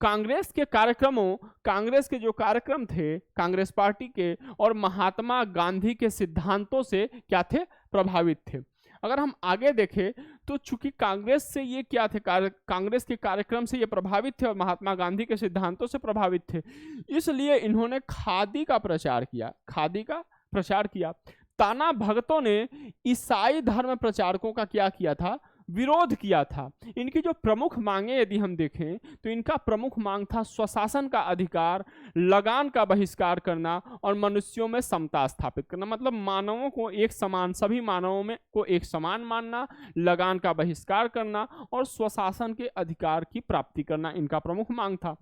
कांग्रेस के कार्यक्रमों, कांग्रेस के जो कार्यक्रम थे कांग्रेस पार्टी के, और महात्मा गांधी के सिद्धांतों से क्या थे? प्रभावित थे। अगर हम आगे देखें तो चूंकि कांग्रेस से ये क्या थे, कांग्रेस के कार्यक्रम से ये प्रभावित थे और महात्मा गांधी के सिद्धांतों से प्रभावित थे, इसलिए इन्होंने खादी का प्रचार किया। खादी का प्रचार किया। ताना भगतों ने ईसाई धर्म प्रचारकों का क्या किया था? विरोध किया था। इनकी जो प्रमुख मांगे यदि हम देखें तो इनका प्रमुख मांग था स्वशासन का अधिकार, लगान का बहिष्कार करना और मनुष्यों में समता स्थापित करना। मतलब मानवों को एक समान, सभी मानवों में को एक समान मानना, लगान का बहिष्कार करना और स्वशासन के अधिकार की प्राप्ति करना इनका प्रमुख मांग था।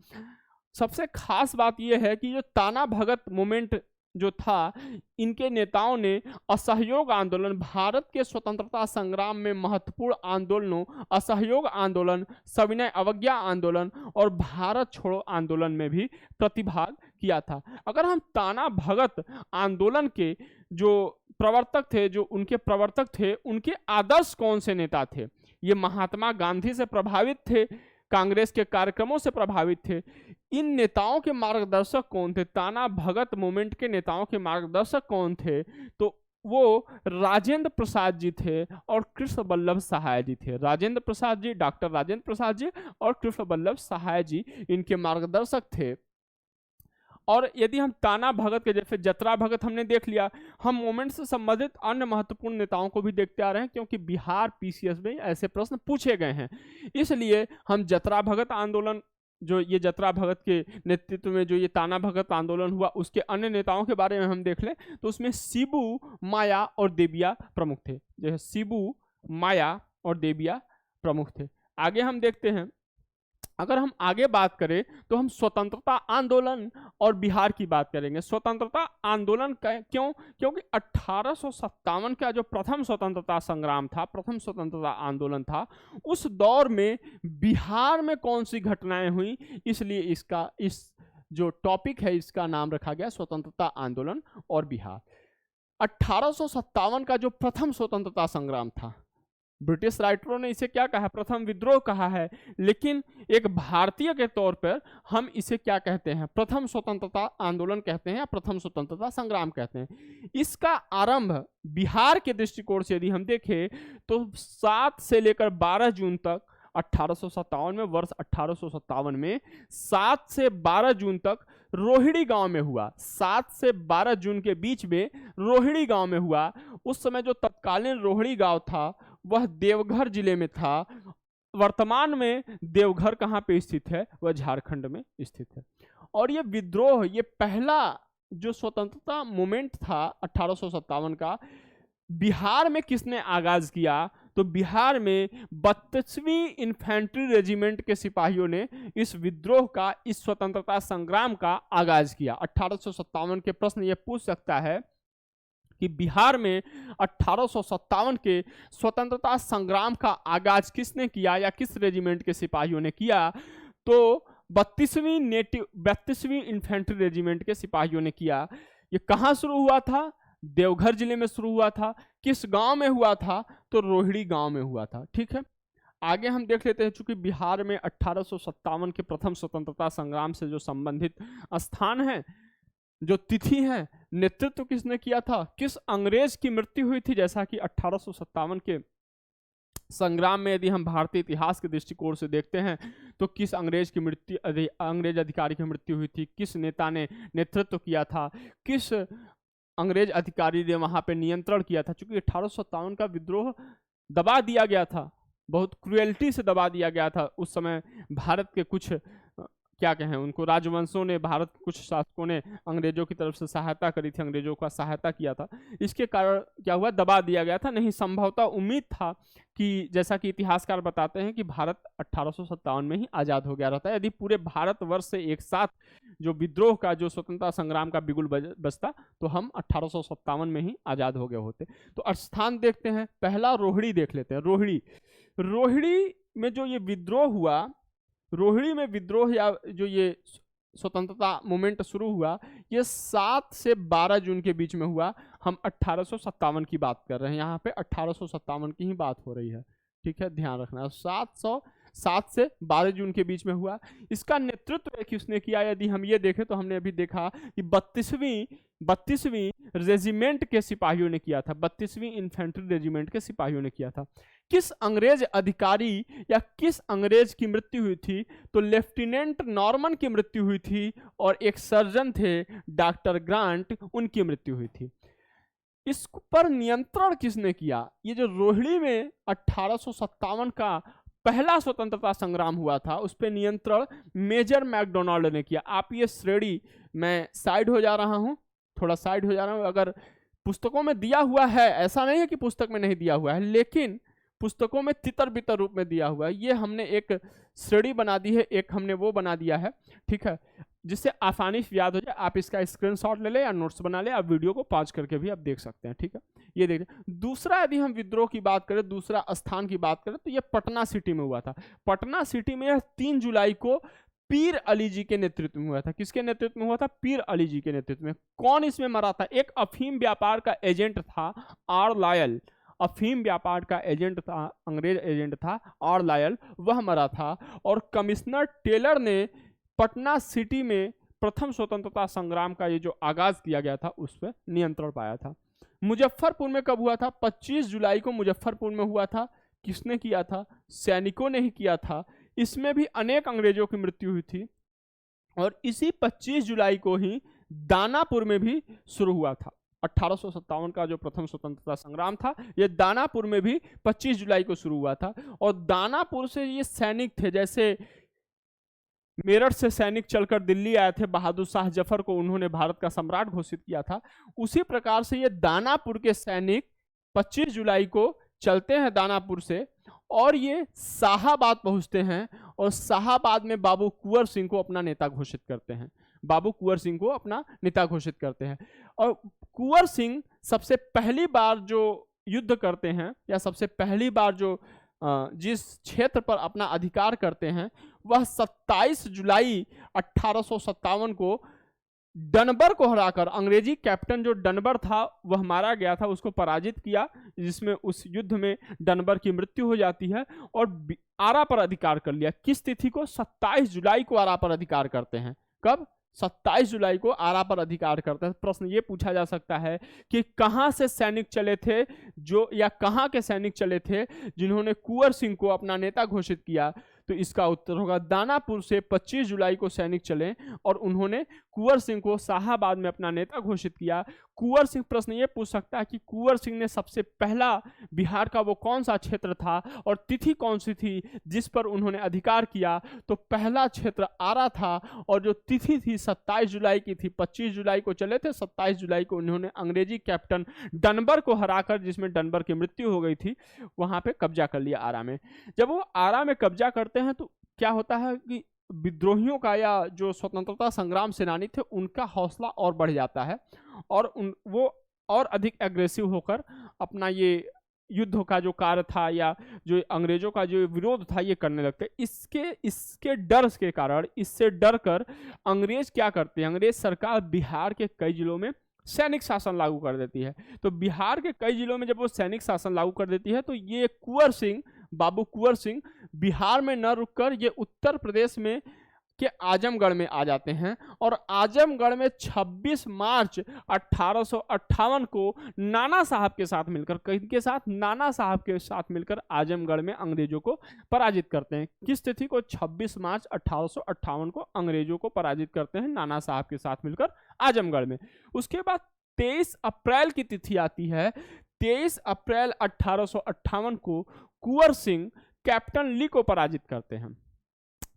सबसे खास बात यह है कि जो ताना भगत मूवमेंट जो था, इनके नेताओं ने असहयोग आंदोलन, भारत के स्वतंत्रता संग्राम में महत्वपूर्ण आंदोलनों, असहयोग आंदोलन, सविनय अवज्ञा आंदोलन और भारत छोड़ो आंदोलन में भी प्रतिभाग किया था। अगर हम ताना भगत आंदोलन के जो प्रवर्तक थे, जो उनके प्रवर्तक थे, उनके आदर्श कौन से नेता थे? ये महात्मा गांधी से प्रभावित थे, कांग्रेस के कार्यक्रमों से प्रभावित थे। इन नेताओं के मार्गदर्शक कौन थे? ताना भगत मूवमेंट के नेताओं के मार्गदर्शक कौन थे? तो वो राजेंद्र प्रसाद जी थे और कृष्ण बल्लभ सहाय जी थे। राजेंद्र प्रसाद जी, डॉक्टर राजेंद्र प्रसाद जी और कृष्ण बल्लभ सहाय जी इनके मार्गदर्शक थे। और यदि हम ताना भगत के, जैसे जतरा भगत हमने देख लिया, हम मूवमेंट से संबंधित अन्य महत्वपूर्ण नेताओं को भी देखते आ रहे हैं, क्योंकि बिहार पीसीएस में ऐसे प्रश्न पूछे गए हैं। इसलिए हम जतरा भगत आंदोलन जो ये जतरा भगत के नेतृत्व में जो ये ताना भगत आंदोलन हुआ, उसके अन्य नेताओं के बारे में हम देख लें तो उसमें शिबू, माया और देबिया प्रमुख थे। जैसे शिबू, माया और देबिया प्रमुख थे। आगे हम देखते हैं, अगर हम आगे बात करें तो हम स्वतंत्रता आंदोलन और बिहार की बात करेंगे। स्वतंत्रता आंदोलन क्यों? क्योंकि 1857 का जो प्रथम स्वतंत्रता संग्राम था, प्रथम स्वतंत्रता आंदोलन था, उस दौर में बिहार में कौन सी घटनाएं हुई, इसलिए इस जो टॉपिक है इसका नाम रखा गया स्वतंत्रता आंदोलन और बिहार। 1857 का जो प्रथम स्वतंत्रता संग्राम था, ब्रिटिश राइटरों ने इसे क्या कहा? प्रथम विद्रोह कहा है, लेकिन एक भारतीय के तौर पर हम इसे क्या कहते हैं? प्रथम स्वतंत्रता आंदोलन कहते हैं या प्रथम स्वतंत्रता संग्राम कहते हैं। इसका आरंभ बिहार के दृष्टिकोण से यदि हम देखें तो 7 से लेकर 12 जून तक 1857 में, वर्ष 1857 में 7 से 12 जून तक रोहिणी गांव में हुआ। 7 से 12 जून के बीच में रोहिणी गांव में हुआ। उस समय जो तत्कालीन रोहिणी गांव था वह देवघर जिले में था। वर्तमान में देवघर कहाँ पे स्थित है? वह झारखंड में स्थित है। और ये विद्रोह, ये पहला जो स्वतंत्रता मूवमेंट था 1857 का, बिहार में किसने आगाज किया? तो बिहार में 32वीं इन्फेंट्री रेजिमेंट के सिपाहियों ने इस विद्रोह का, इस स्वतंत्रता संग्राम का आगाज किया। 1857 के प्रश्न ये पूछ सकता है कि बिहार में 1857 के स्वतंत्रता संग्राम का आगाज किसने किया या किस रेजिमेंट के सिपाहियों ने किया? तो 32वीं इन्फेंट्री रेजिमेंट के सिपाहियों ने किया। ये कहाँ शुरू हुआ था? देवघर जिले में शुरू हुआ था। किस गांव में हुआ था? तो रोहिणी गांव में हुआ था। ठीक है, आगे हम देख लेते हैं। चूंकि बिहार में 1857 के प्रथम स्वतंत्रता संग्राम से जो संबंधित स्थान है, जो तिथि है, नेतृत्व किसने किया था, किस अंग्रेज की मृत्यु हुई थी, जैसा कि 1857 के संग्राम में यदि हम भारतीय इतिहास के दृष्टिकोण से देखते हैं तो किस अंग्रेज की मृत्यु, अंग्रेज अधिकारी की मृत्यु हुई थी, किस नेता ने नेतृत्व किया था, किस अंग्रेज अधिकारी ने वहां पे नियंत्रण किया था। चूंकि 1857 का विद्रोह दबा दिया गया था, बहुत क्रुएल्टी से दबा दिया गया था। उस समय भारत के कुछ क्या कहें, उनको राजवंशों ने, भारत कुछ शासकों ने अंग्रेजों की तरफ से सहायता करी थी, अंग्रेजों का सहायता किया था। इसके कारण क्या हुआ? दबा दिया गया था। नहीं, संभवतः उम्मीद था कि जैसा कि इतिहासकार बताते हैं कि भारत 1857 में ही आज़ाद हो गया रहता है। यदि पूरे भारतवर्ष से एक साथ जो विद्रोह का, जो स्वतंत्रता संग्राम का बिगुल बजता तो हम 1857 में ही आज़ाद हो गए होते। तो स्थान देखते हैं, पहला रोहिणी देख लेते हैं। रोहिणी में जो ये विद्रोह हुआ, रोहिणी में विद्रोह या जो ये स्वतंत्रता मूवमेंट शुरू हुआ, ये 7 से 12 जून के बीच में हुआ। हम 1857 की बात कर रहे हैं, यहाँ पे 1857 की ही बात हो रही है। ठीक है, ध्यान रखना। 7 से 12 जून के बीच में हुआ। इसका नेतृत्व किसने किया? यदि हम ये देखें तो हमने अभी देखा कि 32वीं रेजिमेंट के सिपाहियों ने किया था। 32वीं इन्फेंट्री रेजिमेंट के सिपाहियों ने किया था। किस अंग्रेज अधिकारी या किस अंग्रेज की मृत्यु हुई थी? तो लेफ्टिनेंट नॉर्मन की मृत्यु हुई थी और एक सर्जन थे डॉक्टर ग्रांट, उनकी मृत्यु हुई थी। इस पर नियंत्रण किसने किया? ये जो रोहिणी में 1857 का पहला स्वतंत्रता संग्राम हुआ था, उस पर नियंत्रण मेजर मैकडोनाल्ड ने किया। आप ये श्रेणी, मैं साइड हो जा रहा हूं, थोड़ा साइड हो जा रहा हूं। अगर पुस्तकों में दिया हुआ है, ऐसा नहीं है कि पुस्तक में नहीं दिया हुआ है, लेकिन पुस्तकों में तितर बितर रूप में दिया हुआ है। ये हमने एक श्रेणी बना दी है, एक हमने वो बना दिया है। ठीक है, जिससे आसानी से याद हो जाए। आप इसका स्क्रीनशॉट ले लें या नोट्स बना लें, आप वीडियो को पॉज करके भी आप देख सकते हैं। ठीक है, ये देखिए। दूसरा, यदि हम विद्रोह की बात करें, दूसरा स्थान की बात करें, तो ये पटना सिटी में हुआ था। पटना सिटी में 3 जुलाई को पीर अली जी के नेतृत्व में हुआ था। किसके नेतृत्व में हुआ था? पीर अली जी के नेतृत्व में। कौन इसमें मरा था? एक अफीम व्यापार का एजेंट था आर लायल। अफीम व्यापार का एजेंट था, अंग्रेज एजेंट था आर लायल, वह मरा था। और कमिश्नर टेलर ने पटना सिटी में प्रथम स्वतंत्रता संग्राम का ये जो आगाज किया गया था, उस पर नियंत्रण पाया था। मुजफ्फरपुर में कब हुआ था? 25 जुलाई को मुजफ्फरपुर में हुआ था। किसने किया था? सैनिकों ने ही किया था। इसमें भी अनेक अंग्रेजों की मृत्यु हुई थी। और इसी 25 जुलाई को ही दानापुर में भी शुरू हुआ था। 1857 का जो प्रथम स्वतंत्रता संग्राम था, ये दानापुर में भी 25 जुलाई को शुरू हुआ था। और दानापुर से ये सैनिक थे, जैसे मेरठ से सैनिक चलकर दिल्ली आए थे, बहादुर शाह जफर को उन्होंने भारत का सम्राट घोषित किया था। उसी प्रकार से ये दानापुर के सैनिक 25 जुलाई को चलते हैं दानापुर से और ये शाहाबाद पहुंचते हैं और शाहाबाद में बाबू कुंवर सिंह को अपना नेता घोषित करते हैं। बाबू कुंवर सिंह को अपना नेता घोषित करते हैं और कुंवर सिंह सबसे पहली बार जो युद्ध करते हैं या सबसे पहली बार जो जिस क्षेत्र पर अपना अधिकार करते हैं वह 27 जुलाई 1857 को डनबर को हराकर, अंग्रेजी कैप्टन जो डनबर था वह मारा गया था, उसको पराजित किया, जिसमें उस युद्ध में डनबर की मृत्यु हो जाती है और आरा पर अधिकार कर लिया। किस तिथि को? 27 जुलाई को आरा पर अधिकार करते हैं। कब? 27 जुलाई को आरा पर अधिकार करते हैं। प्रश्न ये पूछा जा सकता है कि कहां से सैनिक चले थे जो, या कहां के सैनिक चले थे जिन्होंने कुंवर सिंह को अपना नेता घोषित किया? तो इसका उत्तर होगा दानापुर से 25 जुलाई को सैनिक चले और उन्होंने कुंवर सिंह को शाहाबाद में अपना नेता घोषित किया। कुंवर सिंह, प्रश्न ये पूछ सकता है कि कुंवर सिंह ने सबसे पहला बिहार का वो कौन सा क्षेत्र था और तिथि कौन सी थी जिस पर उन्होंने अधिकार किया? तो पहला क्षेत्र आरा था और जो तिथि थी 27 जुलाई की थी। 25 जुलाई को चले थे, 27 जुलाई को उन्होंने अंग्रेजी कैप्टन डनबर को हराकर, जिसमें डनबर की मृत्यु हो गई थी, वहां पे कब्जा कर लिया आरा में। जब वो आरा में कब्जा करते हैं तो क्या होता है कि विद्रोहियों का या जो स्वतंत्रता संग्राम सेनानी थे उनका हौसला और बढ़ जाता है और वो और अधिक एग्रेसिव होकर अपना ये युद्ध का जो कार्य था या जो अंग्रेजों का जो विरोध था ये करने लगते। इसके डर के कारण, इससे डर कर अंग्रेज क्या करते हैं? अंग्रेज सरकार बिहार के कई जिलों में सैनिक शासन लागू कर देती है। तो बिहार के कई जिलों में जब वो सैनिक शासन लागू कर देती है तो ये कुंवर सिंह, बाबू कुंवर सिंह बिहार में न रुककर ये उत्तर प्रदेश में के आजमगढ़ में आ जाते हैं और आजमगढ़ में 26 मार्च 1858 को नाना साहब के साथ मिलकर, किनके साथ? नाना साहब के साथ मिलकर आजमगढ़ में अंग्रेजों को पराजित करते हैं। किस तिथि को? 26 मार्च 1858 को अंग्रेजों को पराजित करते हैं नाना साहब के साथ मिलकर आजमगढ़ में। उसके बाद 23 अप्रैल की तिथि आती है। 23 अप्रैल 1858 को कुंवर सिंह कैप्टन ली को पराजित करते हैं।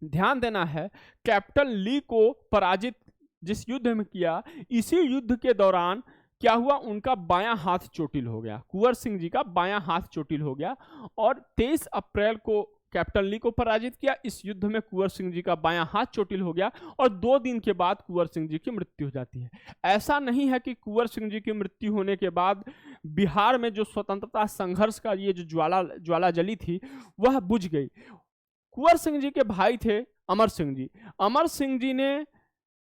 ध्यान देना है, कैप्टन ली को पराजित जिस युद्ध में किया, इसी युद्ध के दौरान क्या हुआ? उनका बायां हाथ चोटिल हो गया। कुंवर सिंह जी का बायां हाथ चोटिल हो गया और 23 अप्रैल को कैप्टन ली को पराजित किया। इस युद्ध में कुंवर सिंह जी का बायां हाथ चोटिल हो गया और 2 दिन के बाद कुंवर सिंह जी की मृत्यु हो जाती है। ऐसा नहीं है कि कुंवर सिंह जी की मृत्यु होने के बाद बिहार में जो स्वतंत्रता संघर्ष का ये जो ज्वाला जली थी वह बुझ गई। कुंवर सिंह जी के भाई थे अमर सिंह जी। अमर सिंह जी ने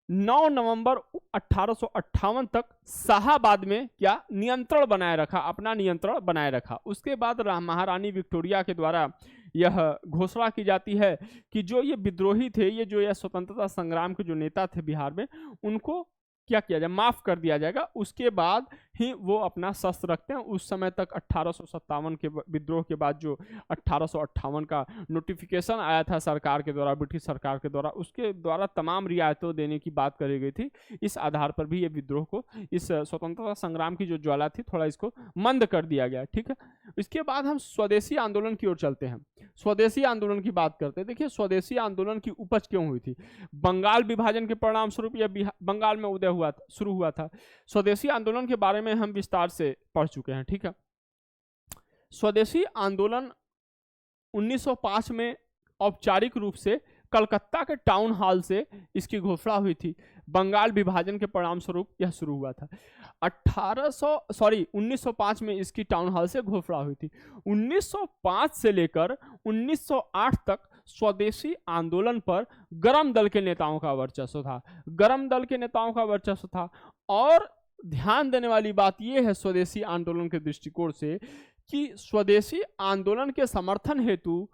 9 नवंबर 1858 तक शाहाबाद में क्या नियंत्रण बनाए रखा, अपना नियंत्रण बनाए रखा। उसके बाद महारानी विक्टोरिया के द्वारा यह घोषणा की जाती है कि जो ये विद्रोही थे, ये जो यह स्वतंत्रता संग्राम के जो नेता थे बिहार में, उनको क्या किया जाए? माफ कर दिया जाएगा। उसके बाद ही वो अपना शस्त्र रखते हैं। उस समय तक 1857 के विद्रोह के बाद जो 1858 का नोटिफिकेशन आया था सरकार के द्वारा, ब्रिटिश सरकार के द्वारा, उसके द्वारा तमाम रियायतों देने की बात करी गई थी। इस आधार पर भी ये विद्रोह को, इस स्वतंत्रता संग्राम की जो ज्वाला थी, थोड़ा इसको मंद कर दिया गया। ठीक है, इसके बाद हम स्वदेशी आंदोलन की ओर चलते हैं। स्वदेशी आंदोलन की बात करते हैं। देखिए, स्वदेशी आंदोलन की उपज क्यों हुई थी? बंगाल विभाजन के परिणाम स्वरूप यह बंगाल में उदय हुआ था, शुरू हुआ था। स्वदेशी आंदोलन के बारे में हम विस्तार से पढ़ चुके हैं। ठीक है, स्वदेशी आंदोलन 1905 में औपचारिक रूप से कलकत्ता के टाउन हॉल से इसकी घोषणा हुई थी। बंगाल विभाजन के परिणाम स्वरूप यह शुरू हुआ था। 1905 में इसकी टाउन हॉल से घोषणा हुई थी। 1905 से लेकर 1908 तक स्वदेशी आंदोलन पर गरम दल के नेताओं का वर्चस्व था। गरम दल के नेताओं का वर्चस्व था। और ध्यान देने वाली बात यह है स्वदेशी आंदोलन के दृष्टिकोण से कि स्वदेशी आंदोलन के समर्थन हेतु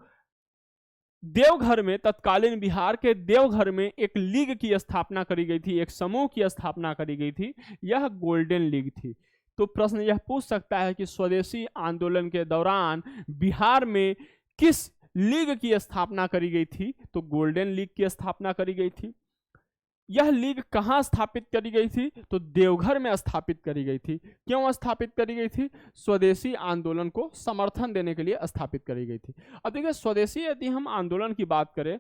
देवघर में, तत्कालीन बिहार के देवघर में एक लीग की स्थापना करी गई थी, एक समूह की स्थापना करी गई थी। यह गोल्डन लीग थी। तो प्रश्न यह पूछ सकता है कि स्वदेशी आंदोलन के दौरान बिहार में किस लीग की स्थापना करी गई थी? तो गोल्डन लीग की स्थापना करी गई थी। यह लीग कहां स्थापित करी गई थी? तो देवघर में स्थापित करी गई थी। क्यों स्थापित करी गई थी? स्वदेशी आंदोलन को समर्थन देने के लिए स्थापित करी गई थी। अब देखिए, स्वदेशी यदि हम आंदोलन की बात करें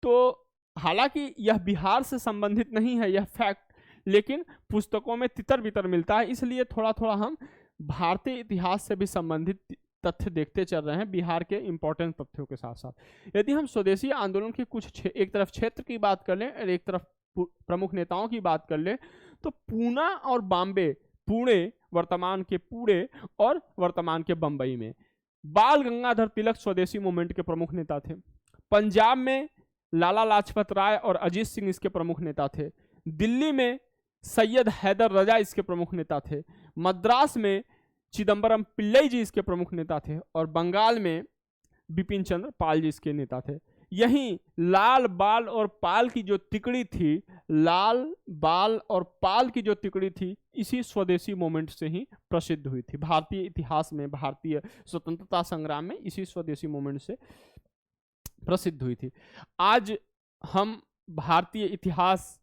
तो हालांकि यह बिहार से संबंधित नहीं है यह फैक्ट, लेकिन पुस्तकों में तितर बितर मिलता है, इसलिए थोड़ा थोड़ा हम भारतीय इतिहास से भी संबंधित तथ्य देखते चल रहे हैं बिहार के इंपॉर्टेंट तथ्यों के साथ साथ। यदि हम स्वदेशी आंदोलन के कुछ एक तरफ क्षेत्र की बात कर लें और एक तरफ प्रमुख नेताओं की बात कर लें, तो पूना और बॉम्बे, पुणे वर्तमान के पुणे और वर्तमान के बंबई में बाल गंगाधर तिलक स्वदेशी मूवमेंट के प्रमुख नेता थे। पंजाब में लाला लाजपत राय और अजीत सिंह इसके प्रमुख नेता थे। दिल्ली में सैयद हैदर रजा इसके प्रमुख नेता थे। मद्रास में चिदम्बरम पिल्लई जी इसके प्रमुख नेता थे और बंगाल में बिपिन चंद्र पाल जी इसके नेता थे। यहीं लाल बाल और पाल की जो तिकड़ी थी, लाल बाल और पाल की जो तिकड़ी थी, इसी स्वदेशी मूवमेंट से ही प्रसिद्ध हुई थी। भारतीय इतिहास में, भारतीय स्वतंत्रता संग्राम में इसी स्वदेशी मूवमेंट से प्रसिद्ध हुई थी। आज हम भारतीय इतिहास,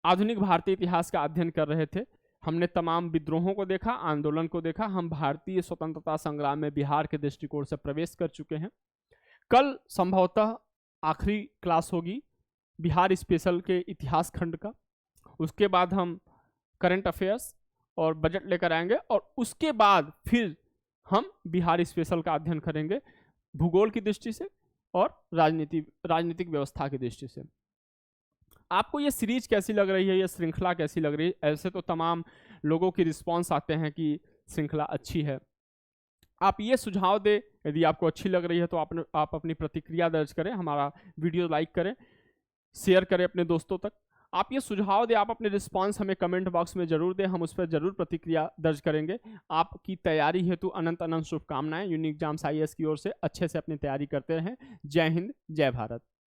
आधुनिक भारतीय इतिहास का अध्ययन कर रहे थे। हमने तमाम विद्रोहों को देखा, आंदोलन को देखा। हम भारतीय स्वतंत्रता संग्राम में बिहार के दृष्टिकोण से प्रवेश कर चुके हैं। कल संभवतः आखिरी क्लास होगी बिहार स्पेशल के इतिहास खंड का। उसके बाद हम करंट अफेयर्स और बजट लेकर आएंगे और उसके बाद फिर हम बिहार स्पेशल का अध्ययन करेंगे भूगोल की दृष्टि से और राजनीतिक व्यवस्था की दृष्टि से। आपको ये सीरीज कैसी लग रही है, ये श्रृंखला कैसी लग रही है? ऐसे तो तमाम लोगों की रिस्पांस आते हैं कि श्रृंखला अच्छी है। आप ये सुझाव दें, यदि आपको अच्छी लग रही है तो आप अपनी प्रतिक्रिया दर्ज करें, हमारा वीडियो लाइक करें, शेयर करें अपने दोस्तों तक। आप ये सुझाव दें, आप अपने रिस्पांस हमें कमेंट बॉक्स में जरूर दें, हम उस पर जरूर प्रतिक्रिया दर्ज करेंगे। आपकी तैयारी हेतु अनंत अनंत शुभकामनाएं। यूनिक एग्जाम्स IAS की ओर से अच्छे से अपनी तैयारी करते रहें। जय हिंद, जय भारत।